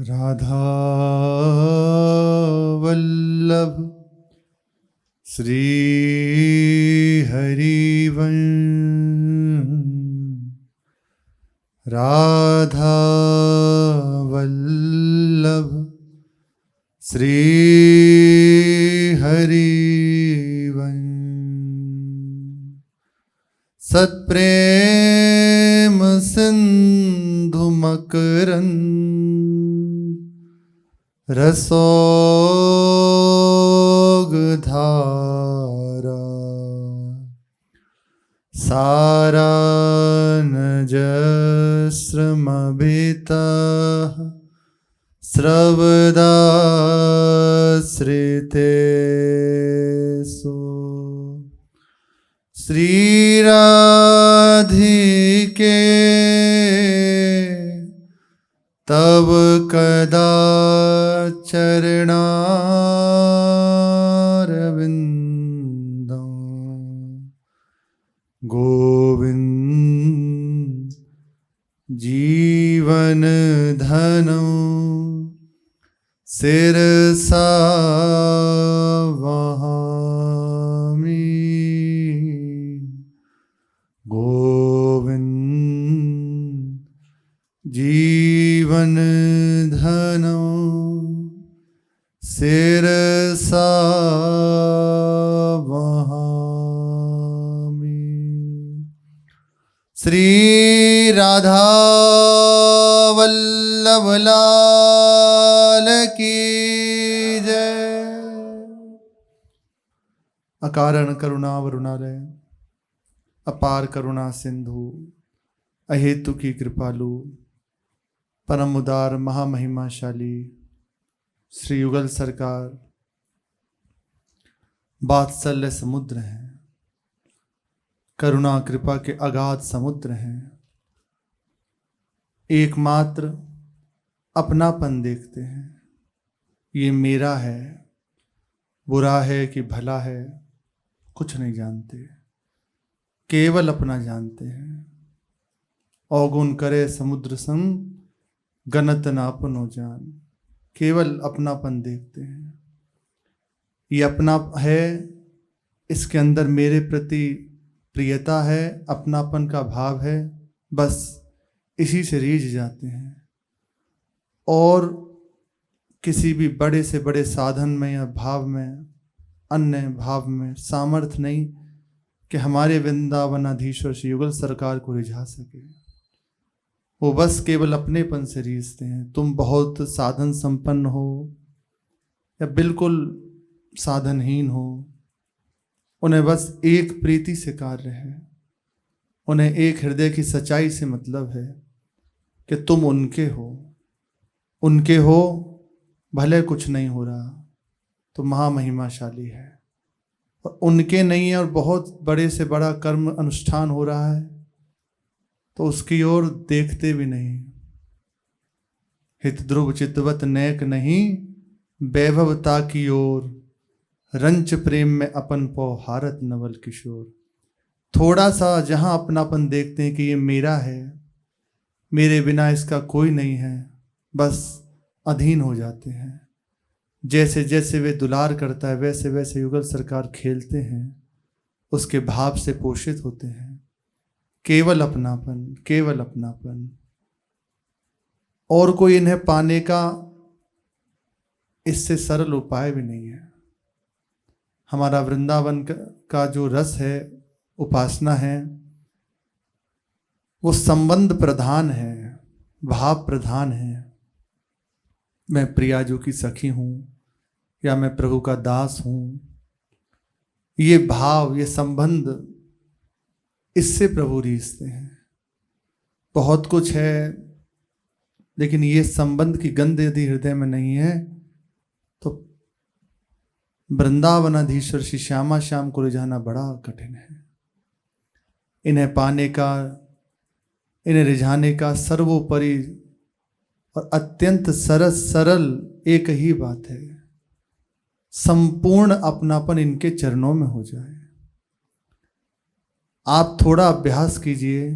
राधा वल्लभ श्री हरिवंश। राधा वल्लभ श्री हरिवंश। सत्प्रेम सिंधु मकरंद रसोगधारा सारानजस्रमभितः स्रवदाश्रितेषु श्रीराधिके तव कदा चरणारविंदं गोविंद जीवन धनो शिरसा वहामि। गोविंद जीवन धनो शिरसा वहामि। श्री राधा वल्लभ लाल की जय। अकारण करुणा वरुणालय अपार करुणा सिंधु अहेतु की कृपालु परम उदार महामहिमाशाली श्री युगल सरकार वात्सल्य समुद्र हैं, करुणा कृपा के अगाध समुद्र हैं। एकमात्र अपनापन देखते हैं, ये मेरा है, बुरा है कि भला है कुछ नहीं जानते, केवल अपना जानते हैं। अवगुण करे समुद्र संग गनत नापनो जान, केवल अपनापन देखते हैं। ये अपना है, इसके अंदर मेरे प्रति प्रियता है, अपनापन का भाव है, बस इसी से रीझ जाते हैं। और किसी भी बड़े से बड़े साधन में या भाव में, अन्य भाव में सामर्थ्य नहीं कि हमारे वृंदावनाधीश्वर श्री युगल सरकार को रिझा सके। वो बस केवल अपनेपन से रीझते हैं। तुम बहुत साधन संपन्न हो या बिल्कुल साधनहीन हो, उन्हें बस एक प्रीति से कार्य है, उन्हें एक हृदय की सच्चाई से मतलब है कि तुम उनके हो भले कुछ नहीं हो रहा तो महामहिमाशाली है, और उनके नहीं है और बहुत बड़े से बड़ा कर्म अनुष्ठान हो रहा है तो उसकी ओर देखते भी नहीं। हित ध्रुव चितवत नेक नहीं, वैभवता की ओर रंच प्रेम में अपन पौ हारत नवल किशोर। थोड़ा सा जहां अपनापन देखते हैं कि ये मेरा है, मेरे बिना इसका कोई नहीं है, बस अधीन हो जाते हैं। जैसे जैसे वे दुलार करता है वैसे वैसे युगल सरकार खेलते हैं, उसके भाव से पोषित होते हैं। केवल अपनापन, केवल अपनापन। और कोई इन्हें पाने का इससे सरल उपाय भी नहीं है। हमारा वृंदावन का जो रस है, उपासना है, वो संबंध प्रधान है, भाव प्रधान है। मैं प्रियाजू की सखी हूँ या मैं प्रभु का दास हूँ, ये भाव, ये संबंध, इससे प्रभु रीझते हैं। बहुत कुछ है लेकिन ये संबंध की गंध यदि हृदय में नहीं है तो वृंदावनाधीश्वर श्री श्यामा श्याम को रिझाना बड़ा कठिन है। इन्हें पाने का, इन्हें रिझाने का सर्वोपरि और अत्यंत सरल एक ही बात है, संपूर्ण अपनापन इनके चरणों में हो जाए। आप थोड़ा अभ्यास कीजिए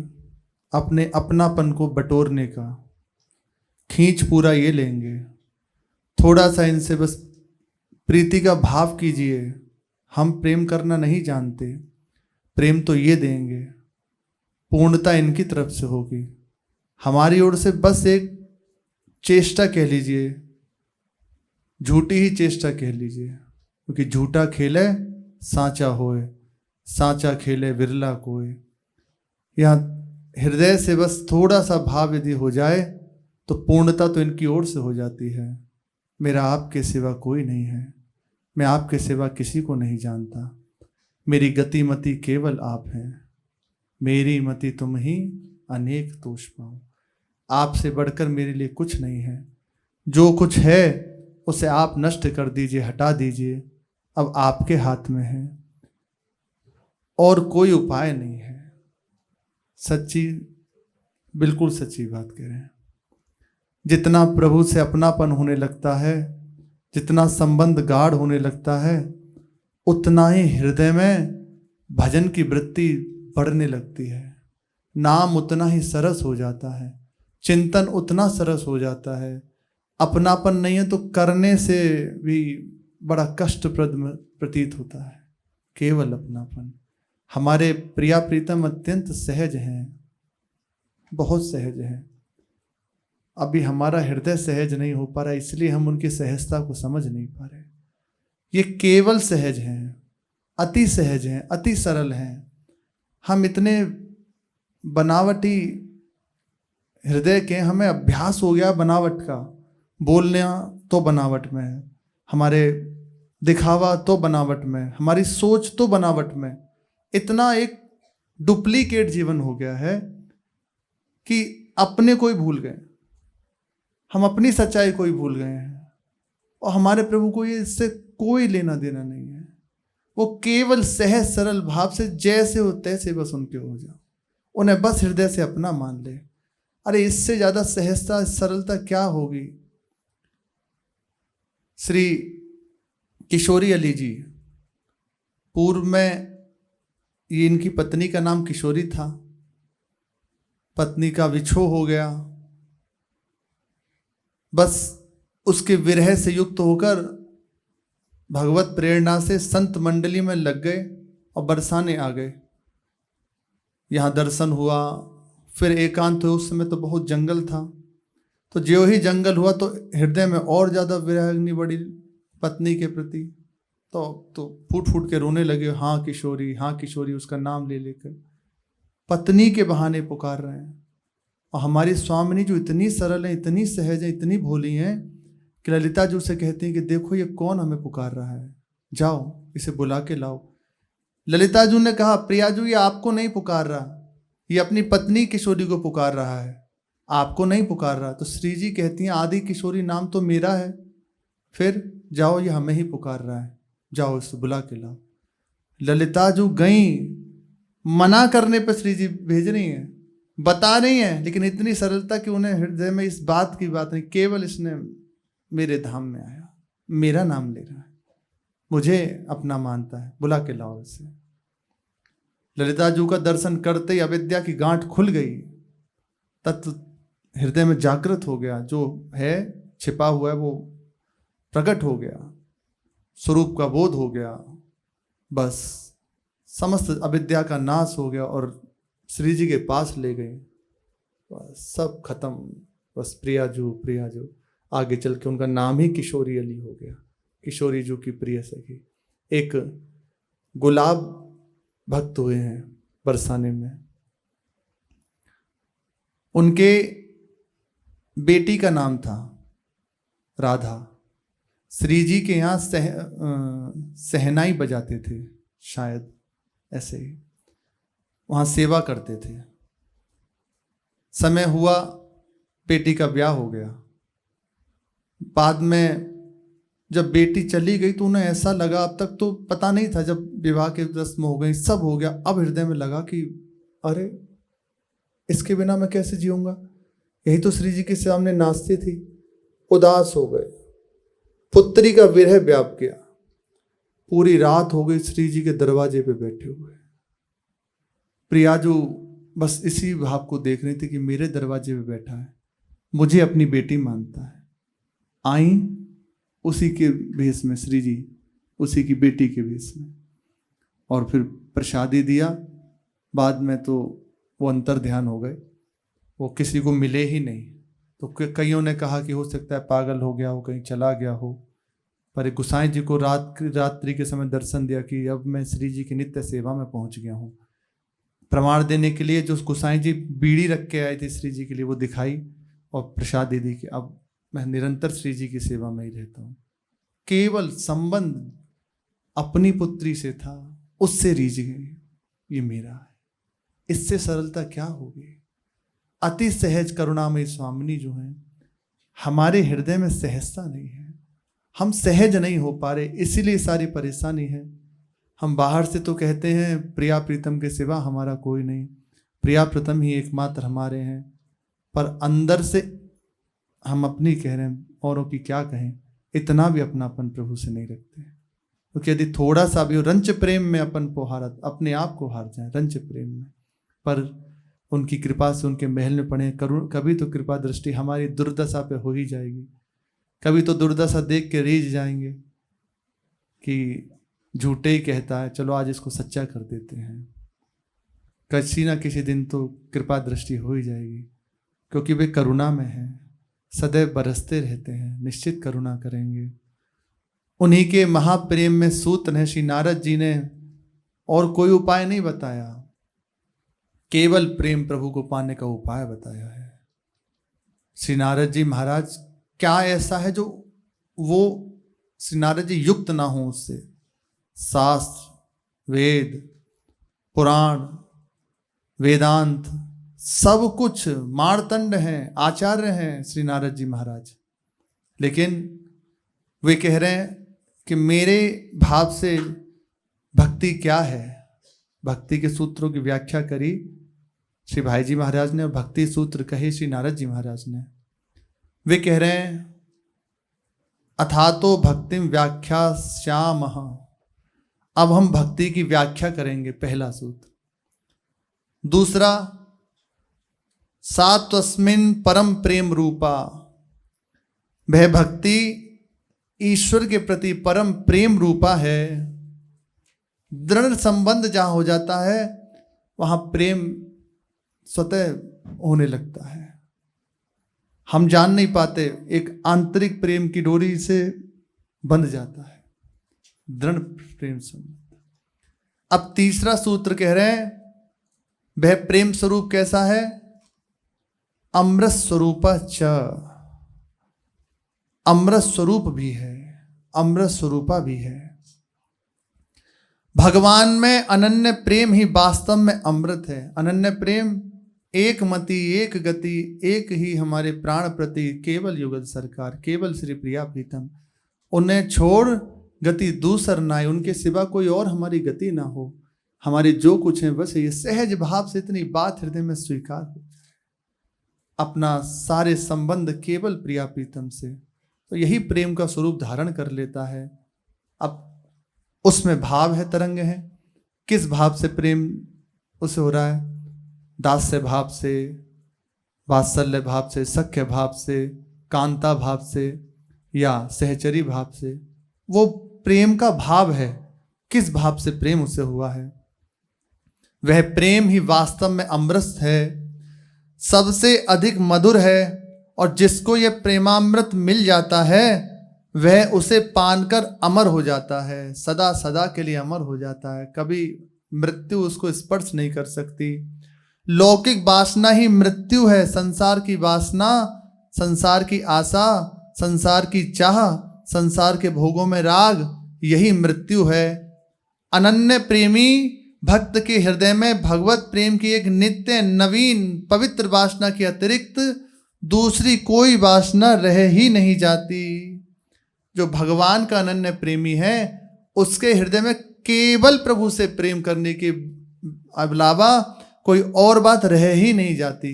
अपने अपनापन को बटोरने का। खींच पूरा ये लेंगे थोड़ा सा इनसे बस प्रीति का भाव कीजिए। हम प्रेम करना नहीं जानते, प्रेम तो ये देंगे, पूर्णता इनकी तरफ से होगी। हमारी ओर से बस एक चेष्टा कह लीजिए, झूठी ही चेष्टा कह लीजिए, क्योंकि झूठा खेले साचा होए, साचा खेले बिरला कोय। यहाँ हृदय से बस थोड़ा सा भाव यदि हो जाए तो पूर्णता तो इनकी ओर से हो जाती है। मेरा आपके सिवा कोई नहीं है, मैं आपके सिवा किसी को नहीं जानता, मेरी गति मति केवल आप हैं, मेरी मति तुम ही अनेक तोष पाओ। आपसे बढ़कर मेरे लिए कुछ नहीं है, जो कुछ है उसे आप नष्ट कर दीजिए, हटा दीजिए, अब आपके हाथ में है और कोई उपाय नहीं है। सच्ची, बिल्कुल सच्ची बात कह रहे हैं। जितना प्रभु से अपनापन होने लगता है, जितना संबंध गाढ़ होने लगता है, उतना ही हृदय में भजन की वृत्ति बढ़ने लगती है, नाम उतना ही सरस हो जाता है, चिंतन उतना सरस हो जाता है। अपनापन नहीं है तो करने से भी बड़ा कष्टप्रद प्रतीत होता है। केवल अपनापन। हमारे प्रिया प्रीतम अत्यंत सहज हैं, बहुत सहज हैं। अभी हमारा हृदय सहज नहीं हो पा रहा, इसलिए हम उनकी सहजता को समझ नहीं पा रहे। ये केवल सहज हैं, अति सहज हैं, अति सरल हैं। हम इतने बनावटी हृदय के, हमें अभ्यास हो गया बनावट का। बोलना तो बनावट में है, हमारे दिखावा तो बनावट में, हमारी सोच तो बनावट में। इतना एक डुप्लीकेट जीवन हो गया है कि अपने को ही भूल गए, हम अपनी सच्चाई को ही भूल गए हैं। और हमारे प्रभु को ये इससे कोई लेना देना नहीं है। वो केवल सहज सरल भाव से जैसे हो तैसे बस उनके हो जाओ, उन्हें बस हृदय से अपना मान ले। अरे इससे ज्यादा सहजता सरलता क्या होगी। श्री किशोरी अली जी, पूर्व में ये इनकी पत्नी का नाम किशोरी था, पत्नी का विछोह हो गया, बस उसके विरह से युक्त होकर भगवत प्रेरणा से संत मंडली में लग गए और बरसाने आ गए। यहाँ दर्शन हुआ, फिर एकांत हुए। उस समय तो बहुत जंगल था, तो जो ही जंगल हुआ तो हृदय में और ज़्यादा विरह अग्नि बढ़ी पत्नी के प्रति। तो फूट फूट के रोने लगे, हाँ किशोरी, हाँ किशोरी, उसका नाम ले लेकर पत्नी के बहाने पुकार रहे हैं। और हमारी स्वामिनी जो इतनी सरल है, इतनी सहज है, इतनी भोली हैं कि ललिता जी उसे कहती हैं कि देखो ये कौन हमें पुकार रहा है, जाओ इसे बुला के लाओ। ललिता जी ने कहा, प्रिया जी ये आपको नहीं पुकार रहा, ये अपनी पत्नी किशोरी को पुकार रहा है, आपको नहीं पुकार रहा। तो श्री जी कहती हैं, आदि किशोरी नाम तो मेरा है, फिर जाओ ये हमें ही पुकार रहा है, जाओ इसे बुला के लाओ। ललिता जी गई, मना करने पर श्री जी भेज रही हैं, बता रही हैं, लेकिन इतनी सरलता कि उन्हें हृदय में इस बात की बात नहीं, केवल इसने मेरे धाम में आया, मेरा नाम ले रहा है, मुझे अपना मानता है, बुला के लाओ इसे। ललिता जी का दर्शन करते ही अविद्या की गांठ खुल गई, तत्व हृदय में जागृत हो गया, जो है छिपा हुआ है वो प्रकट हो गया, स्वरूप का बोध हो गया, बस समस्त अविद्या का नाश हो गया और श्री जी के पास ले गए, बस सब खत्म। बस प्रिया जो आगे चल के उनका नाम ही किशोरी अली हो गया, किशोरी जो की प्रिय सखी। एक गुलाब भक्त हुए हैं बरसाने में, उनके बेटी का नाम था राधा। श्री जी के यहाँ सहनाई बजाते थे, शायद ऐसे ही वहाँ सेवा करते थे। समय हुआ, बेटी का ब्याह हो गया। बाद में जब बेटी चली गई तो उन्हें ऐसा लगा, अब तक तो पता नहीं था, जब विवाह की रस्म हो गई, सब हो गया, अब हृदय में लगा कि अरे इसके बिना मैं कैसे जीऊंगा, यही तो श्री जी के सामने नाचती थी। उदास हो गए, पुत्री का विरह व्याप गया, पूरी रात हो गई श्री जी के दरवाजे पे बैठे हुए। प्रियाजू बस इसी भाव को देख रही थी कि मेरे दरवाजे पे बैठा है, मुझे अपनी बेटी मानता है। आई उसी के भेष में, श्री जी उसी की बेटी के भेष में, और फिर प्रसादी दिया। बाद में तो वो अंतर ध्यान हो गए, वो किसी को मिले ही नहीं। तो कईयों ने कहा कि हो सकता है पागल हो गया हो, कहीं चला गया हो, पर गोसाई जी को रात्रि के समय दर्शन दिया कि अब मैं श्री जी की नित्य सेवा में पहुंच गया हूँ। प्रमाण देने के लिए जो गोसाई जी बीड़ी रख के आए थे श्री जी के लिए, वो दिखाई और प्रसाद दी कि अब मैं निरंतर श्री जी की सेवा में ही रहता हूँ। केवल संबंध अपनी पुत्री से था, उससे रीझ गई, ये मेरा है। इससे सरलता क्या होगी? अति सहज करुणामयी स्वामिनी जो है, हमारे हृदय में सहजता नहीं है, हम सहज नहीं हो पा रहे, इसीलिए सारी परेशानी है। हम बाहर से तो कहते हैं प्रिया प्रीतम के सिवा हमारा कोई नहीं, प्रिया प्रीतम ही एकमात्र हमारे हैं, पर अंदर से हम अपनी कह रहे हैं, औरों की क्या कहें, इतना भी अपनापन प्रभु से नहीं रखते। क्योंकि यदि थोड़ा सा भी रंच प्रेम में अपन को हारत, अपने आप को हार जाए रंच प्रेम में, पर उनकी कृपा से उनके महल में पड़े कभी तो कृपा दृष्टि हमारी दुर्दशा पे हो ही जाएगी। कभी तो दुर्दशा देख के रीझ जाएंगे कि झूठे ही कहता है, चलो आज इसको सच्चा कर देते हैं। किसी ना किसी दिन तो कृपा दृष्टि हो ही जाएगी, क्योंकि वे करुणा में हैं, सदैव बरसते रहते हैं, निश्चित करुणा करेंगे। उन्हीं के महाप्रेम में सूत्र है। श्री नारद जी ने और कोई उपाय नहीं बताया, केवल प्रेम प्रभु को पाने का उपाय बताया है। श्री नारद जी महाराज क्या ऐसा है जो वो श्री नारद जी युक्त ना हो उससे? शास्त्र, वेद, पुराण, वेदांत सब कुछ मार्तंड हैं, आचार्य हैं श्री नारद जी महाराज। लेकिन वे कह रहे हैं कि मेरे भाव से भक्ति क्या है। भक्ति के सूत्रों की व्याख्या करी श्री भाई जी महाराज ने, भक्ति सूत्र कहे श्री नारद जी महाराज ने। वे कह रहे हैं अथातो भक्तिम व्याख्यास्यामः। अब हम भक्ति की व्याख्या करेंगे, पहला सूत्र। दूसरा, सा तस्मिन् परम प्रेम रूपा। वह भक्ति ईश्वर के प्रति परम प्रेम रूपा है। दृढ़ संबंध जहां हो जाता है वहां प्रेम स्वतः होने लगता है। हम जान नहीं पाते, एक आंतरिक प्रेम की डोरी से बंध जाता है दृढ़ प्रेम संबंध। अब तीसरा सूत्र कह रहे हैं वह प्रेम स्वरूप कैसा है? अमृत स्वरूप च। अमृत स्वरूप भी है, अमृत स्वरूपा भी है। भगवान में अनन्य प्रेम ही वास्तव में अमृत है। अनन्य प्रेम, एक मति, एक गति, एक ही हमारे प्राण प्रति, केवल युगल सरकार, केवल श्री प्रिया प्रीतम। उन्हें छोड़ गति दूसर नाई, उनके सिवा कोई और हमारी गति ना हो। हमारे जो कुछ है बस ये सहज भाव से इतनी बात हृदय में स्वीकार हो, अपना सारे संबंध केवल प्रिया प्रीतम से, तो यही प्रेम का स्वरूप धारण कर लेता है। अब उसमें भाव है, तरंग है। किस भाव से प्रेम उसे हो रहा है? दास्य भाव से, वात्सल्य भाव से, सख्य भाव से, कांता भाव से, या सहचरी भाव से। वो प्रेम का भाव है, किस भाव से प्रेम उसे हुआ है। वह प्रेम ही वास्तव में अमृत है, सबसे अधिक मधुर है। और जिसको यह प्रेमामृत मिल जाता है वह उसे पान कर अमर हो जाता है, सदा सदा के लिए अमर हो जाता है। कभी मृत्यु उसको स्पर्श नहीं कर सकती। लौकिक वासना ही मृत्यु है। संसार की वासना, संसार की आशा, संसार की चाह, संसार के भोगों में राग, यही मृत्यु है। अनन्य प्रेमी भक्त के हृदय में भगवत प्रेम की एक नित्य नवीन पवित्र वासना के अतिरिक्त दूसरी कोई वासना रह ही नहीं जाती। जो भगवान का अनन्य प्रेमी है उसके हृदय में केवल प्रभु से प्रेम करने के अलावा कोई और बात रह ही नहीं जाती।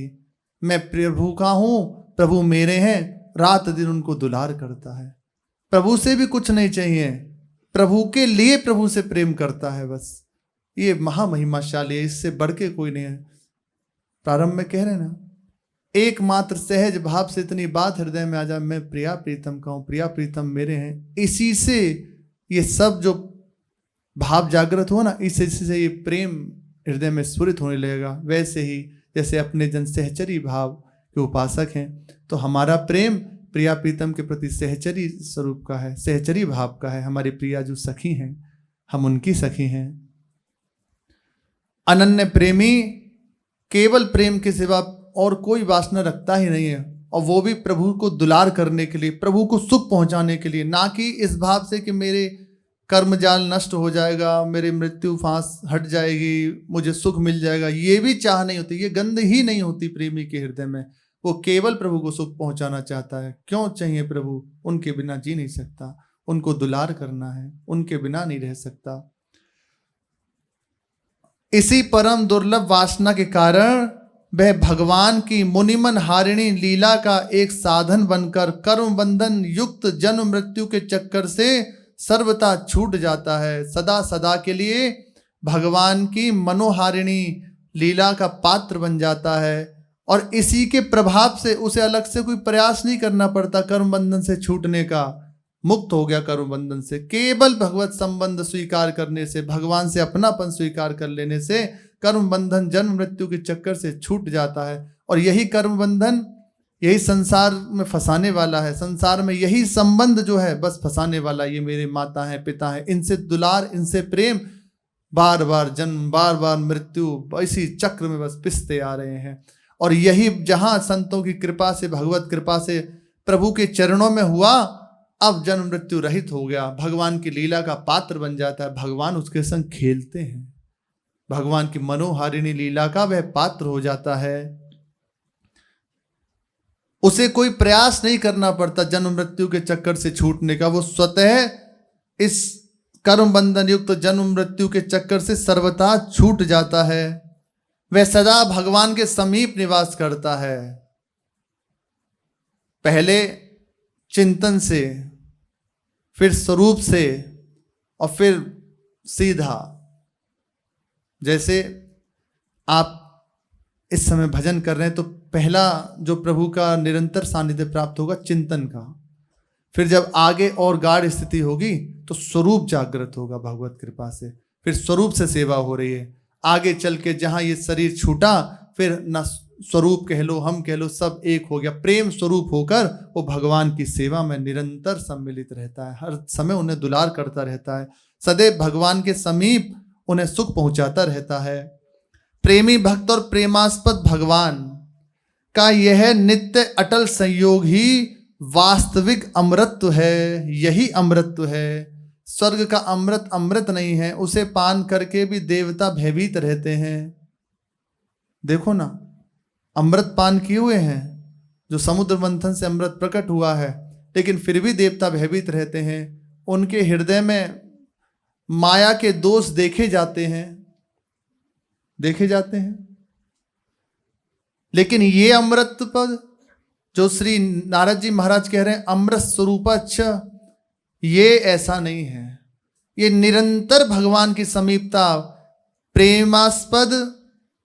मैं प्रभु का हूं, प्रभु मेरे हैं, रात दिन उनको दुलार करता है। प्रभु से भी कुछ नहीं चाहिए, प्रभु के लिए प्रभु से प्रेम करता है बस। ये महामहिमाशाली है, इससे बढ़ के कोई नहीं है। प्रारंभ में कह रहे ना, एकमात्र सहज भाव से इतनी बात हृदय में आ जाए, मैं प्रिया प्रीतम कहूँ, प्रिया प्रीतम मेरे हैं, इसी से ये सब जो भाव जागृत हो ना, इसी से ये प्रेम हृदय में स्फुरित होने लगेगा। वैसे ही जैसे अपने जन सहचरी भाव के उपासक हैं, तो हमारा प्रेम प्रिया प्रीतम के प्रति सहचरी स्वरूप का है, सहचरी भाव का है। हमारी प्रिया जो सखी हैं, हम उनकी सखी हैं। अनन्य प्रेमी केवल प्रेम के सिवा और कोई वासना रखता ही नहीं है, और वो भी प्रभु को दुलार करने के लिए, प्रभु को सुख पहुंचाने के लिए, ना कि इस भाव से कि मेरे कर्मजाल नष्ट हो जाएगा, मेरी मृत्यु फांस हट जाएगी, मुझे सुख मिल जाएगा, ये भी चाह नहीं होती, ये गंध ही नहीं होती प्रेमी के हृदय में। वो केवल प्रभु को सुख पहुंचाना चाहता है। क्यों चाहिए प्रभु? उनके बिना जी नहीं सकता, उनको दुलार करना है, उनके बिना नहीं रह सकता। इसी परम दुर्लभ वासना के कारण वह भगवान की मुनिमन हारिणी लीला का एक साधन बनकर कर्म बंधन युक्त जन्म मृत्यु के चक्कर से सर्वथा छूट जाता है। सदा सदा के लिए भगवान की मनोहारिणी लीला का पात्र बन जाता है, और इसी के प्रभाव से उसे अलग से कोई प्रयास नहीं करना पड़ता कर्म बंधन से छूटने का। मुक्त हो गया कर्म बंधन से, केवल भगवत संबंध स्वीकार करने से, भगवान से अपनापन स्वीकार कर लेने से कर्म बंधन जन्म मृत्यु के चक्कर से छूट जाता है। और यही कर्म बंधन, यही संसार में फंसाने वाला है। संसार में यही संबंध जो है बस फंसाने वाला। ये मेरे माता है, पिता है, इनसे दुलार, इनसे प्रेम, बार बार जन्म, बार बार मृत्यु, इसी चक्र में बस पिसते आ रहे हैं। और यही जहां संतों की कृपा से, भगवत कृपा से प्रभु के चरणों में हुआ, अब जन्म मृत्यु रहित हो गया, भगवान की लीला का पात्र बन जाता है, भगवान उसके संग खेलते हैं, भगवान की मनोहारिणी लीला का वह पात्र हो जाता है। उसे कोई प्रयास नहीं करना पड़ता जन्म मृत्यु के चक्कर से छूटने का। वो स्वतः इस कर्म बंधन युक्त जन्म मृत्यु के चक्कर से सर्वथा छूट जाता है। वह सदा भगवान के समीप निवास करता है, पहले चिंतन से, फिर स्वरूप से, और फिर सीधा। जैसे आप इस समय भजन कर रहे हैं तो पहला जो प्रभु का निरंतर सानिध्य प्राप्त होगा चिंतन का, फिर जब आगे और गाढ़ स्थिति होगी तो स्वरूप जागृत होगा भगवत कृपा से, फिर स्वरूप से सेवा हो रही है। आगे चल के जहां ये शरीर छूटा, फिर न स्वरूप कह लो, हम कह लो, सब एक हो गया। प्रेम स्वरूप होकर वो भगवान की सेवा में निरंतर सम्मिलित रहता है, हर समय उन्हें दुलार करता रहता है, सदैव भगवान के समीप उन्हें सुख पहुंचाता रहता है। प्रेमी भक्त और प्रेमास्पद भगवान का यह नित्य अटल संयोग ही वास्तविक अमृतत्व है। यही अमृतत्व है। स्वर्ग का अमृत अमृत नहीं है, उसे पान करके भी देवता भयभीत रहते हैं। देखो ना, अमृत पान किए हुए हैं, जो समुद्र मंथन से अमृत प्रकट हुआ है, लेकिन फिर भी देवता भयभीत रहते हैं। उनके हृदय में माया के दोष देखे जाते हैं। लेकिन ये अमृत पद जो श्री नारद जी महाराज कह रहे हैं, अमृत स्वरूपच्छ, ये ऐसा नहीं है। ये निरंतर भगवान की समीपता, प्रेमास्पद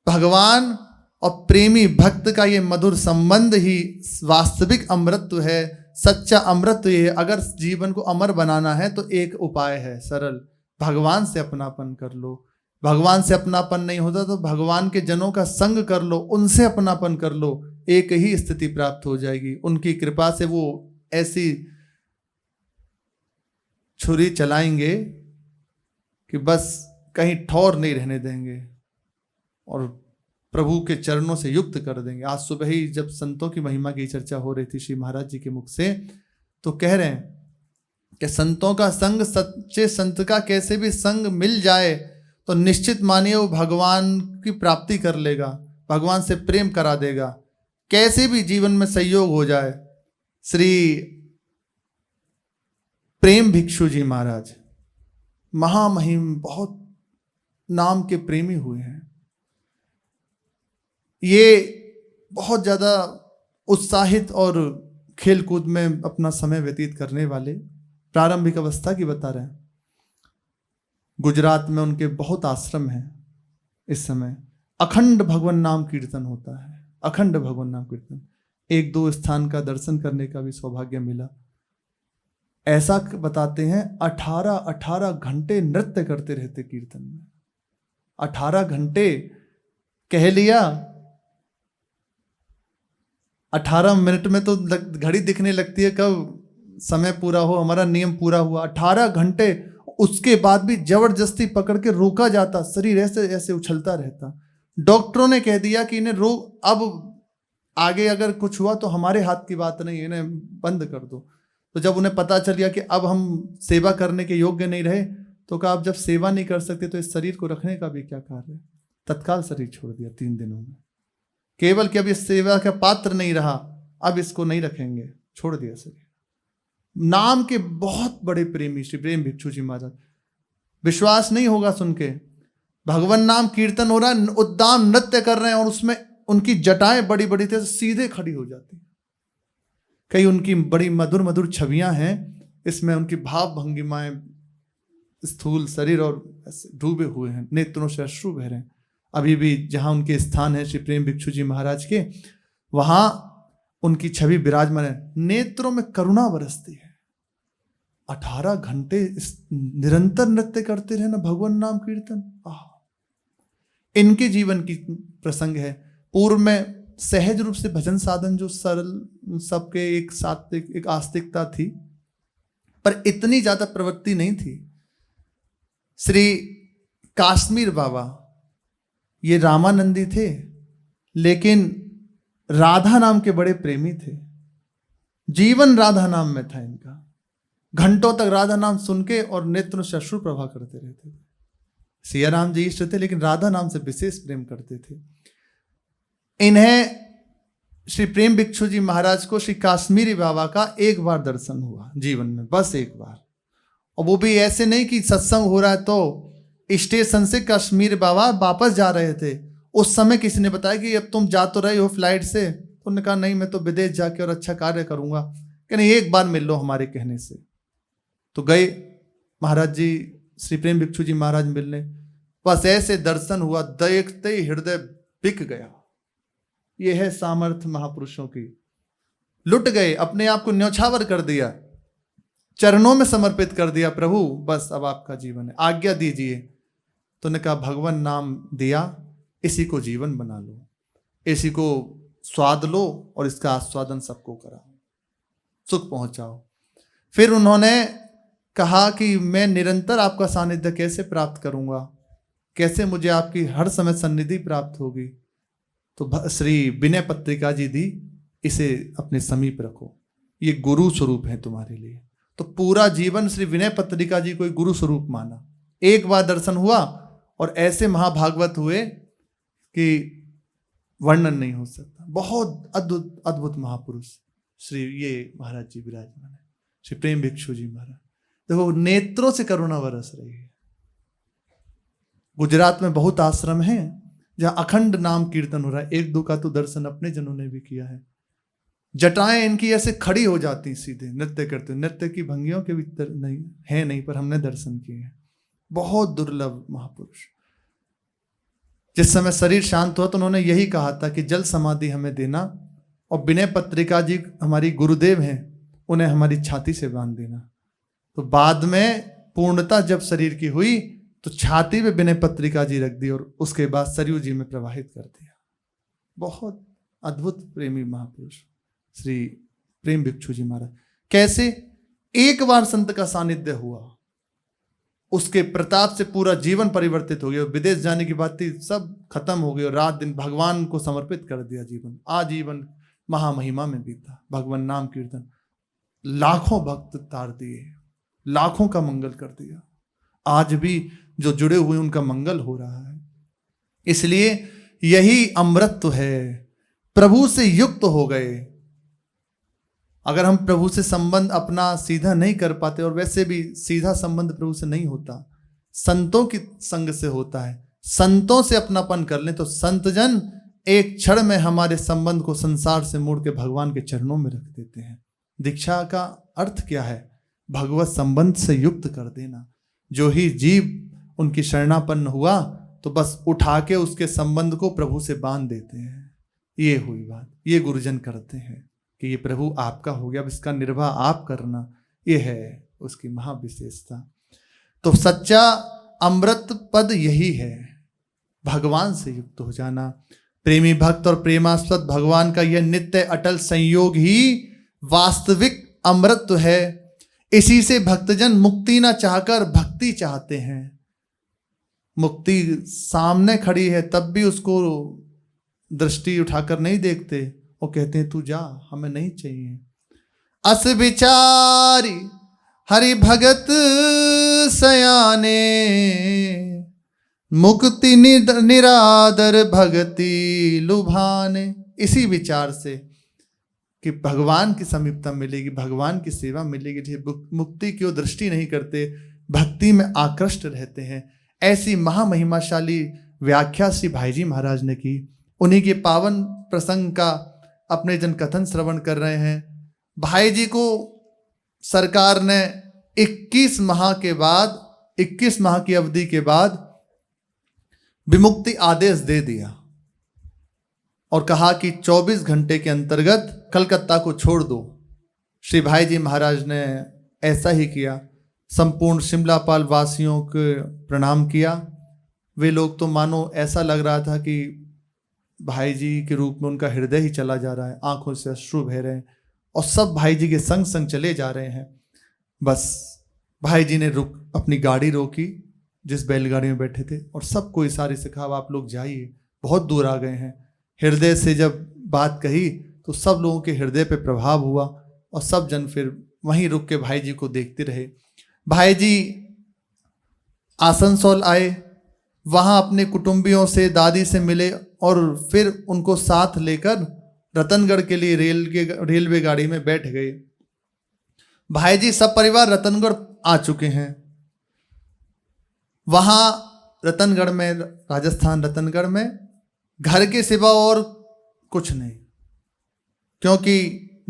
भगवान और प्रेमी भक्त का ये मधुर संबंध ही वास्तविक अमृतत्व है, सच्चा अमृतत्व ये है। अगर जीवन को अमर बनाना है तो एक उपाय है सरल, भगवान से अपनापन कर लो। भगवान से अपनापन नहीं होता तो भगवान के जनों का संग कर लो, उनसे अपनापन कर लो, एक ही स्थिति प्राप्त हो जाएगी। उनकी कृपा से वो ऐसी छुरी चलाएंगे कि बस कहीं ठौर नहीं रहने देंगे और प्रभु के चरणों से युक्त कर देंगे। आज सुबह ही जब संतों की महिमा की चर्चा हो रही थी श्री महाराज जी के मुख से, तो कह रहे हैं कि संतों का संग, सच्चे संत का कैसे भी संग मिल जाए तो निश्चित मानिए वो भगवान की प्राप्ति कर लेगा, भगवान से प्रेम करा देगा, कैसे भी जीवन में संयोग हो जाए। श्री प्रेम भिक्षु जी महाराज महामहिम, बहुत नाम के प्रेमी हुए हैं। ये बहुत ज़्यादा उत्साहित और खेलकूद में अपना समय व्यतीत करने वाले प्रारंभिक अवस्था की बता रहे हैं। गुजरात में उनके बहुत आश्रम हैं। इस समय अखंड भगवान नाम कीर्तन होता है, अखंड भगवान नाम कीर्तन। 1-2 स्थान का दर्शन करने का भी सौभाग्य मिला। ऐसा बताते हैं 18 घंटे नृत्य करते रहते कीर्तन में। 18 घंटे कह लिया, 18 मिनट में तो घड़ी दिखने लगती है कब समय पूरा हो, हमारा नियम पूरा हुआ। 18 घंटे उसके बाद भी जबरदस्ती पकड़ के रोका जाता, शरीर ऐसे ऐसे उछलता रहता। डॉक्टरों ने कह दिया कि इन्हें रोक, अब आगे अगर कुछ हुआ तो हमारे हाथ की बात नहीं, इन्हें बंद कर दो। तो जब उन्हें पता चल गया कि अब हम सेवा करने के योग्य नहीं रहे, तो कहा अब जब सेवा नहीं कर सकते तो इस शरीर को रखने का भी क्या कार्य है। तत्काल शरीर छोड़ दिया 3 दिनों में, केवल कि अब इस सेवा का पात्र नहीं रहा, अब इसको नहीं रखेंगे, छोड़ दिया शरीर। नाम के बहुत बड़े प्रेमी श्री प्रेम भिक्षु जी महाराज, विश्वास नहीं होगा सुन के, भगवान नाम कीर्तन हो रहा है, उद्दाम नृत्य कर रहे हैं और उसमें उनकी जटाएं बड़ी बड़ी थे, सीधे खड़ी हो जाती। कई उनकी बड़ी मधुर मधुर छवियां हैं, इसमें उनकी भाव भंगिमाएं, स्थूल शरीर और डूबे हुए हैं, नेत्रों से अश्रु बह रहे हैं। अभी भी जहां उनके स्थान है श्री प्रेम भिक्षु जी महाराज के, वहां उनकी छवि विराजमान है, नेत्रों में करुणा बरसती है। 18 घंटे निरंतर नृत्य करते रहे ना भगवान नाम कीर्तन। इनके जीवन की प्रसंग है। पूर्व में सहज रूप से भजन साधन जो सरल सबके एक सात्विक एक आस्तिकता थी, पर इतनी ज्यादा प्रवृत्ति नहीं थी। श्री काश्मीर बाबा ये रामानंदी थे, लेकिन राधा नाम के बड़े प्रेमी थे। जीवन राधा नाम में था इनका। घंटों तक राधा नाम सुन के और नेत्र से अश्रु प्रवाह करते रहते थे। सिया राम जी इष्ट थे, लेकिन राधा नाम से विशेष प्रेम करते थे। इन्हें श्री प्रेम भिक्षु जी महाराज को श्री काश्मीरी बाबा का एक बार दर्शन हुआ जीवन में, बस एक बार। और वो भी ऐसे नहीं कि सत्संग हो रहा है तो स्टेशन से कश्मीर बाबा वापस जा रहे थे। उस समय किसी ने बताया कि अब तुम जा तो रहे हो फ्लाइट से, तो उन्होंने कहा नहीं, मैं तो विदेश जाके और अच्छा कार्य करूंगा, कि नहीं एक बार मिल लो हमारे कहने से। तो गए महाराज जी श्री प्रेम भिक्षु जी महाराज मिलने, बस ऐसे दर्शन हुआ, देखते ही हृदय बिक गया। ये है सामर्थ्य महापुरुषों की। लुट गए, अपने आप को न्यौछावर कर दिया, चरणों में समर्पित कर दिया, प्रभु बस अब आपका जीवन है, आज्ञा दीजिए। तो ने कहा भगवान नाम दिया, इसी को जीवन बना लो, इसी को स्वाद लो और इसका आस्वादन सबको कराओ, सुख पहुंचाओ। फिर उन्होंने कहा कि मैं निरंतर आपका सानिध्य कैसे प्राप्त करूंगा, कैसे मुझे आपकी हर समय सन्निधि प्राप्त होगी। तो श्री विनय पत्रिका जी दी, इसे अपने समीप रखो, ये गुरु स्वरूप है तुम्हारे लिए। तो पूरा जीवन श्री विनय पत्रिका जी को गुरु स्वरूप माना। एक बार दर्शन हुआ और ऐसे महाभागवत हुए कि वर्णन नहीं हो सकता। बहुत अद्भुत अद्भुत महापुरुष श्री ये महाराज जी विराजमान है, श्री प्रेम भिक्षु जी महाराज। देखो नेत्रों से करुणा बरस रही है। गुजरात में बहुत आश्रम हैं जहां अखंड नाम कीर्तन हो रहा है। 1-2 का तो दर्शन अपने जनों ने भी किया है। जटाएं इनकी ऐसे खड़ी हो जाती सीधे नृत्य करते। नृत्य की भंगियों के भीतर नहीं है नहीं, पर हमने दर्शन किए हैं। बहुत दुर्लभ महापुरुष। जिस समय शरीर शांत हुआ तो उन्होंने यही कहा था कि जल समाधि हमें देना, और विनय पत्रिका जी हमारी गुरुदेव हैं, उन्हें हमारी छाती से बांध देना। तो बाद में पूर्णता जब शरीर की हुई तो छाती में विनय पत्रिका जी रख दी और उसके बाद सरयू जी में प्रवाहित कर दिया। बहुत अद्भुत प्रेमी महापुरुष श्री प्रेम भिक्षु जी महाराज। कैसे एक बार संत का सानिध्य हुआ, उसके प्रताप से पूरा जीवन परिवर्तित हो गया। विदेश जाने की बात थी, सब खत्म हो गई और रात दिन भगवान को समर्पित कर दिया। जीवन आजीवन महामहिमा में बीता। भगवान नाम कीर्तन, लाखों भक्त तार दिए, लाखों का मंगल कर दिया। आज भी जो जुड़े हुए उनका मंगल हो रहा है। इसलिए यही अमृत है। प्रभु से युक्त हो गए। अगर हम प्रभु से संबंध अपना सीधा नहीं कर पाते, और वैसे भी सीधा संबंध प्रभु से नहीं होता, संतों की संग से होता है। संतों से अपनापन कर लें तो संत जन एक क्षण में हमारे संबंध को संसार से मोड़ के भगवान के चरणों में रख देते हैं। दीक्षा का अर्थ क्या है? भगवत संबंध से युक्त कर देना। जो ही जीव उनकी शरणापन्न हुआ तो बस उठा के उसके संबंध को प्रभु से बांध देते हैं। ये हुई बात। ये गुरुजन करते हैं कि ये प्रभु आपका हो गया, अब इसका निर्वाह आप करना, ये है उसकी महाविशेषता। तो सच्चा अमृत पद यही है, भगवान से युक्त हो जाना। प्रेमी भक्त और प्रेमास्पद भगवान का यह नित्य अटल संयोग ही वास्तविक अमृत है। इसी से भक्तजन मुक्ति ना चाहकर भक्ति चाहते हैं। मुक्ति सामने खड़ी है तब भी उसको दृष्टि उठाकर नहीं देखते और कहते हैं तू जा, हमें नहीं चाहिए। अस विचारी हरि भगत सयाने, मुक्ति निरादर भगति लुभाने। इसी विचार से कि भगवान की समीपता मिलेगी, भगवान की सेवा मिलेगी, मुक्ति की ओर दृष्टि नहीं करते, भक्ति में आकृष्ट रहते हैं। ऐसी महामहिमाशाली व्याख्या श्री भाई जी महाराज ने की। उन्हीं के पावन प्रसंग का अपने जन कथन श्रवण कर रहे हैं। भाई जी को सरकार ने 21 माह के बाद, 21 माह की अवधि के बाद विमुक्ति आदेश दे दिया और कहा कि 24 घंटे के अंतर्गत कलकत्ता को छोड़ दो। श्री भाई जी महाराज ने ऐसा ही किया। संपूर्ण शिमलापाल वासियों को प्रणाम किया। वे लोग तो मानो ऐसा लग रहा था कि भाई जी के रूप में उनका हृदय ही चला जा रहा है, आंखों से अश्रु बह रहे हैं और सब भाई जी के संग संग चले जा रहे हैं। बस भाई जी ने अपनी गाड़ी रोकी जिस बैलगाड़ी में बैठे थे और सबको इशारे से कहा आप लोग जाइए, बहुत दूर आ गए हैं। हृदय से जब बात कही तो सब लोगों के हृदय पे प्रभाव हुआ और सब जन फिर वहीं रुक के भाई जी को देखते रहे। भाई जी आसनसोल आए, वहाँ अपने कुटुंबियों से, दादी से मिले और फिर उनको साथ लेकर रतनगढ़ के लिए रेलवे गाड़ी में बैठ गए। भाई जी सब परिवार रतनगढ़ आ चुके हैं। वहाँ रतनगढ़ में, राजस्थान रतनगढ़ में घर के सिवा और कुछ नहीं, क्योंकि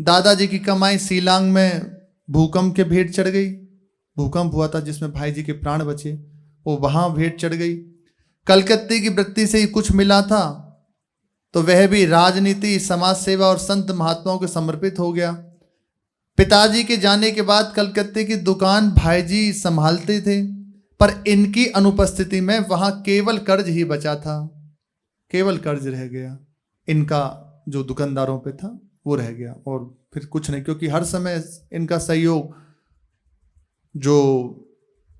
दादाजी की कमाई सीलांग में भूकंप के भेंट चढ़ गई। भूकंप हुआ था जिसमें भाई जी के प्राण बचे, वो वहाँ भेंट चढ़ गई। कलकत्ते की वृत्ति से ही कुछ मिला था तो वह भी राजनीति, समाज सेवा और संत महात्माओं को समर्पित हो गया। पिताजी के जाने के बाद कलकत्ते की दुकान भाई जी संभालते थे, पर इनकी अनुपस्थिति में वहां केवल कर्ज ही बचा था। केवल कर्ज रह गया इनका, जो दुकानदारों पे था वो रह गया और फिर कुछ नहीं, क्योंकि हर समय इनका सहयोग जो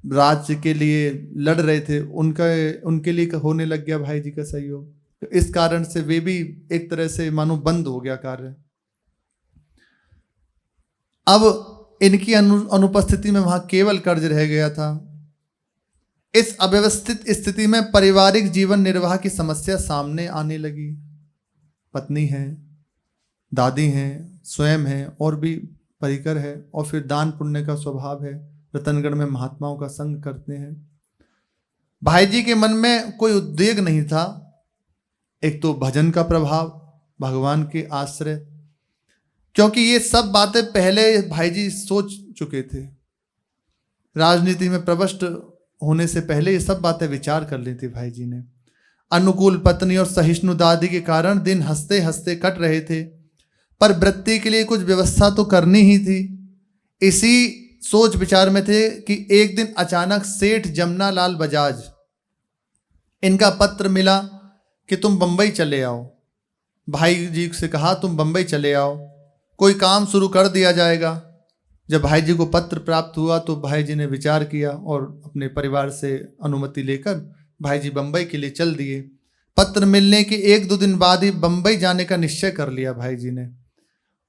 राज्य के लिए लड़ रहे थे उनके लिए होने लग गया भाई जी का सहयोग। तो इस कारण से वे भी एक तरह से मानो बंद हो गया कार्य। अब इनकी अनुपस्थिति में वहां केवल कर्ज रह गया था। इस अव्यवस्थित स्थिति में पारिवारिक जीवन निर्वाह की समस्या सामने आने लगी। पत्नी है, दादी हैं, स्वयं हैं और भी परिकर है, और फिर दान पुण्य का स्वभाव है। रतनगढ़ में महात्माओं का संग करते हैं। भाई जी के मन में कोई उद्वेग नहीं था। एक तो भजन का प्रभाव, भगवान के आश्रय, क्योंकि ये सब बातें पहले भाई जी सोच चुके थे। राजनीति में प्रविष्ट होने से पहले ये सब बातें विचार कर ली थी भाई जी ने। अनुकूल पत्नी और सहिष्णु दादी के कारण दिन हंसते हंसते कट रहे थे, पर वृत्ति के लिए कुछ व्यवस्था तो करनी ही थी। इसी सोच विचार में थे कि एक दिन अचानक सेठ जमुना लाल बजाज, इनका पत्र मिला कि तुम बंबई चले आओ। भाई जी से कहा तुम बंबई चले आओ, कोई काम शुरू कर दिया जाएगा। जब भाई जी को पत्र प्राप्त हुआ तो भाई जी ने विचार किया और अपने परिवार से अनुमति लेकर भाई जी बंबई के लिए चल दिए। पत्र मिलने के 1-2 दिन बाद ही बंबई जाने का निश्चय कर लिया भाई जी ने।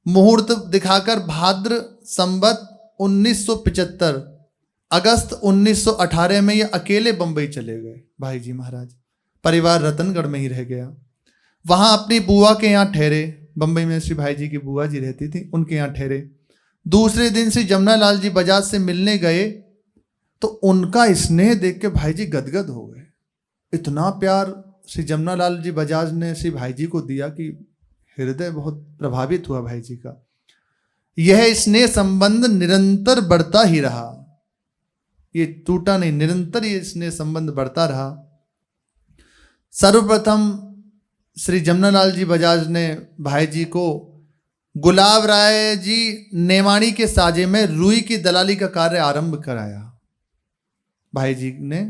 मुहूर्त दिखाकर भाद्र संवत 1975 अगस्त 1918 में ये अकेले बंबई चले गए भाई जी महाराज। परिवार रतनगढ़ में ही रह गया। वहां अपनी बुआ के यहाँ ठहरे। बंबई में श्री भाई जी की बुआ जी रहती थी, उनके यहाँ ठहरे। दूसरे दिन श्री जमुना लाल जी बजाज से मिलने गए तो उनका स्नेह देख के भाई जी गदगद हो गए। इतना प्यार श्री जमुना लाल जी बजाज ने श्री भाई जी को दिया कि हृदय बहुत प्रभावित हुआ भाई जी का। यह स्नेह संबंध निरंतर बढ़ता ही रहा, ये टूटा नहीं, निरंतर ये स्नेह संबंध बढ़ता रहा। सर्वप्रथम श्री जमनालाल जी बजाज ने भाई जी को गुलाब राय जी नेवाणी के साजे में रुई की दलाली का कार्य आरंभ कराया। भाई जी ने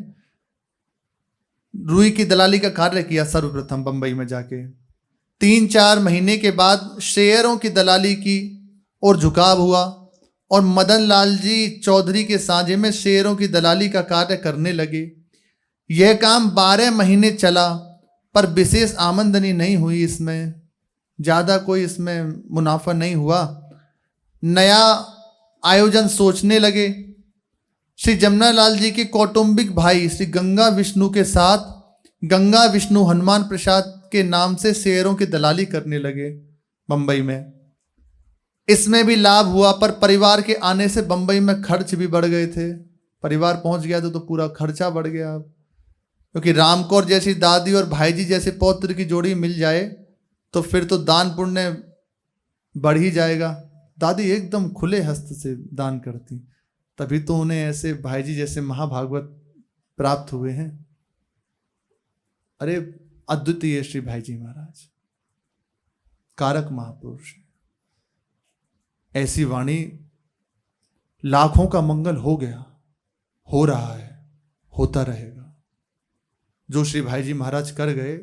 रुई की दलाली का कार्य किया सर्वप्रथम बंबई में जाके। 3-4 महीने के बाद शेयरों की दलाली की और झुकाव हुआ और मदन लाल जी चौधरी के साझे में शेयरों की दलाली का कार्य करने लगे। यह काम 12 महीने चला पर विशेष आमदनी नहीं हुई, इसमें ज़्यादा कोई इसमें मुनाफा नहीं हुआ। नया आयोजन सोचने लगे। श्री जमनालाल जी के कौटुंबिक भाई श्री गंगा विष्णु के साथ गंगा विष्णु हनुमान प्रसाद के नाम से शेयरों की दलाली करने लगे बंबई में। इसमें भी लाभ हुआ पर परिवार के आने से बंबई में खर्च भी बढ़ गए थे। परिवार पहुंच गया तो पूरा खर्चा बढ़ गया, क्योंकि रामकौर जैसी दादी और भाईजी जैसे पौत्र की जोड़ी मिल जाए तो फिर तो दान पुण्य बढ़ ही जाएगा। दादी एकदम खुले हस्त से दान करती, तभी तो उन्हें ऐसे भाईजी जैसे महाभागवत प्राप्त हुए हैं। अरे अद्वितीय श्री भाईजी महाराज कारक महापुरुष, ऐसी वाणी। लाखों का मंगल हो गया, हो रहा है, होता रहेगा। जो श्री भाईजी महाराज कर गए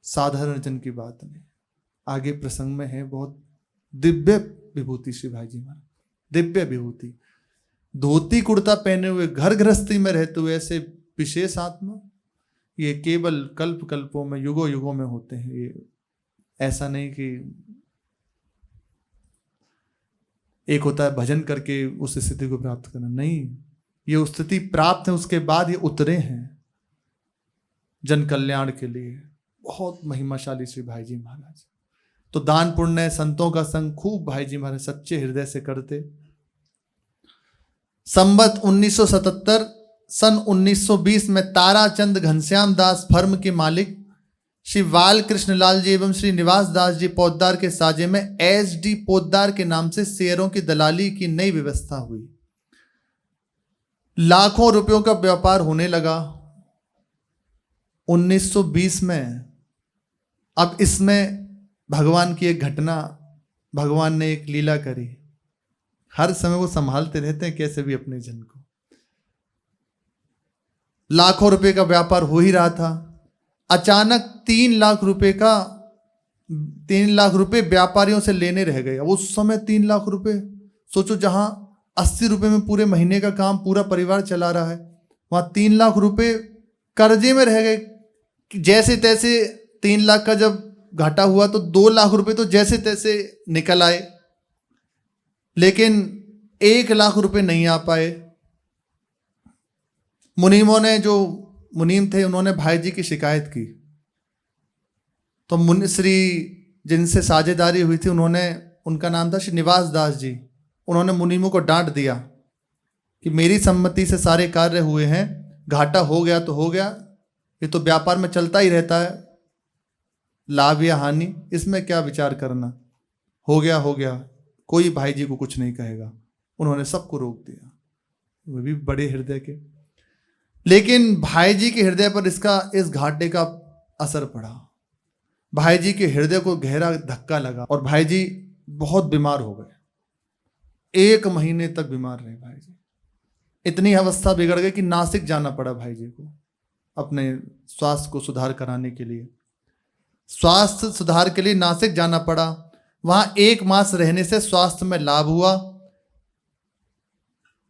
साधारण जन की बात नहीं। आगे प्रसंग में है बहुत दिव्य विभूति श्री भाईजी महाराज, दिव्य विभूति। धोती कुर्ता पहने हुए घर गृहस्थी में रहते हुए ऐसे विशेष आत्मा, ये केवल कल्प कल्पों में युगों युगों में होते हैं। ये ऐसा नहीं कि एक होता है भजन करके उस स्थिति को प्राप्त करना, नहीं, ये उस स्थिति प्राप्त है उसके बाद ये उतरे हैं जन कल्याण के लिए। बहुत महिमाशाली श्री भाईजी महाराज। तो दान पुण्य संतों का संग खूब भाईजी महाराज सच्चे हृदय से करते। संवत 1977 सन 1920 में ताराचंद घनश्याम दास फर्म के मालिक श्री बाल कृष्ण लाल जी एवं श्री निवास दास जी पोद्दार के साजे में SD पोद्दार के नाम से शेयरों की दलाली की नई व्यवस्था हुई। लाखों रुपयों का व्यापार होने लगा 1920 में। अब इसमें भगवान की एक घटना, भगवान ने एक लीला करी। हर समय वो संभालते रहते हैं कैसे भी अपने जन को। लाखों रुपए का व्यापार हो ही रहा था, अचानक 3 लाख रुपए व्यापारियों से लेने रह गए। अब उस समय 3 लाख रुपए, सोचो जहां 80 रुपए में पूरे महीने का काम पूरा परिवार चला रहा है, वहां 3 लाख रुपए कर्जे में रह गए। जैसे तैसे 3 लाख का जब घाटा हुआ तो 2 लाख रुपए तो जैसे तैसे निकल आए, लेकिन 1 लाख रुपए नहीं आ पाए। मुनीमों ने, जो मुनीम थे, उन्होंने भाई जी की शिकायत की। तो मुनिश्री जिनसे साझेदारी हुई थी, उनका नाम था श्री निवास दास जी। उन्होंने मुनीमों को डांट दिया कि मेरी सम्मति से सारे कार्य हुए हैं, घाटा हो गया तो हो गया, ये तो व्यापार में चलता ही रहता है, लाभ या हानि इसमें क्या विचार करना, हो गया हो गया, कोई भाई जी को कुछ नहीं कहेगा। उन्होंने सबको रोक दिया, वो भी बड़े हृदय के। लेकिन भाई जी के हृदय पर इस घाटे का असर पड़ा। भाई जी के हृदय को गहरा धक्का लगा और भाई जी बहुत बीमार हो गए। 1 महीने तक बीमार रहे भाई जी। इतनी अवस्था बिगड़ गई कि नासिक जाना पड़ा भाई जी को अपने स्वास्थ्य को सुधार कराने के लिए। स्वास्थ्य सुधार के लिए नासिक जाना पड़ा। वहां 1 मास रहने से स्वास्थ्य में लाभ हुआ।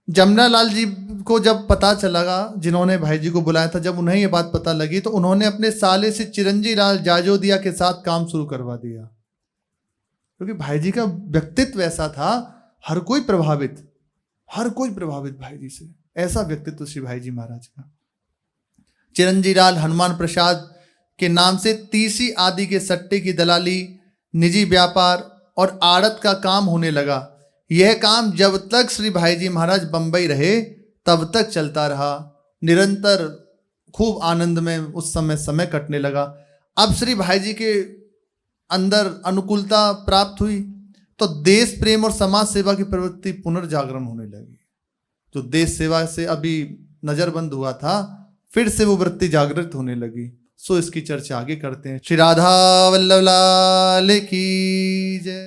जमनालाल जी को जब पता चला, जिन्होंने भाई जी को बुलाया था, जब उन्हें ये बात पता लगी तो उन्होंने अपने साले से चिरंजी लाल जाजोदिया के साथ काम शुरू करवा दिया, क्योंकि भाई जी का व्यक्तित्व ऐसा था, हर कोई प्रभावित भाई जी से। ऐसा व्यक्तित्व श्री भाई जी महाराज का। चिरंजी लाल हनुमान प्रसाद के नाम से तीसी आदि के सट्टे की दलाली, निजी व्यापार और आड़त का काम होने लगा। यह काम जब तक श्री भाई जी महाराज बंबई रहे तब तक चलता रहा। निरंतर खूब आनंद में उस समय कटने लगा। अब श्री भाई जी के अंदर अनुकूलता प्राप्त हुई तो देश प्रेम और समाज सेवा की प्रवृत्ति पुनर्जागरण होने लगी। जो देश सेवा से अभी नजरबंद हुआ था, फिर से वो वृत्ति जागृत होने लगी सो इसकी चर्चा आगे करते हैं। श्री राधा वल्लभ लाल की जय।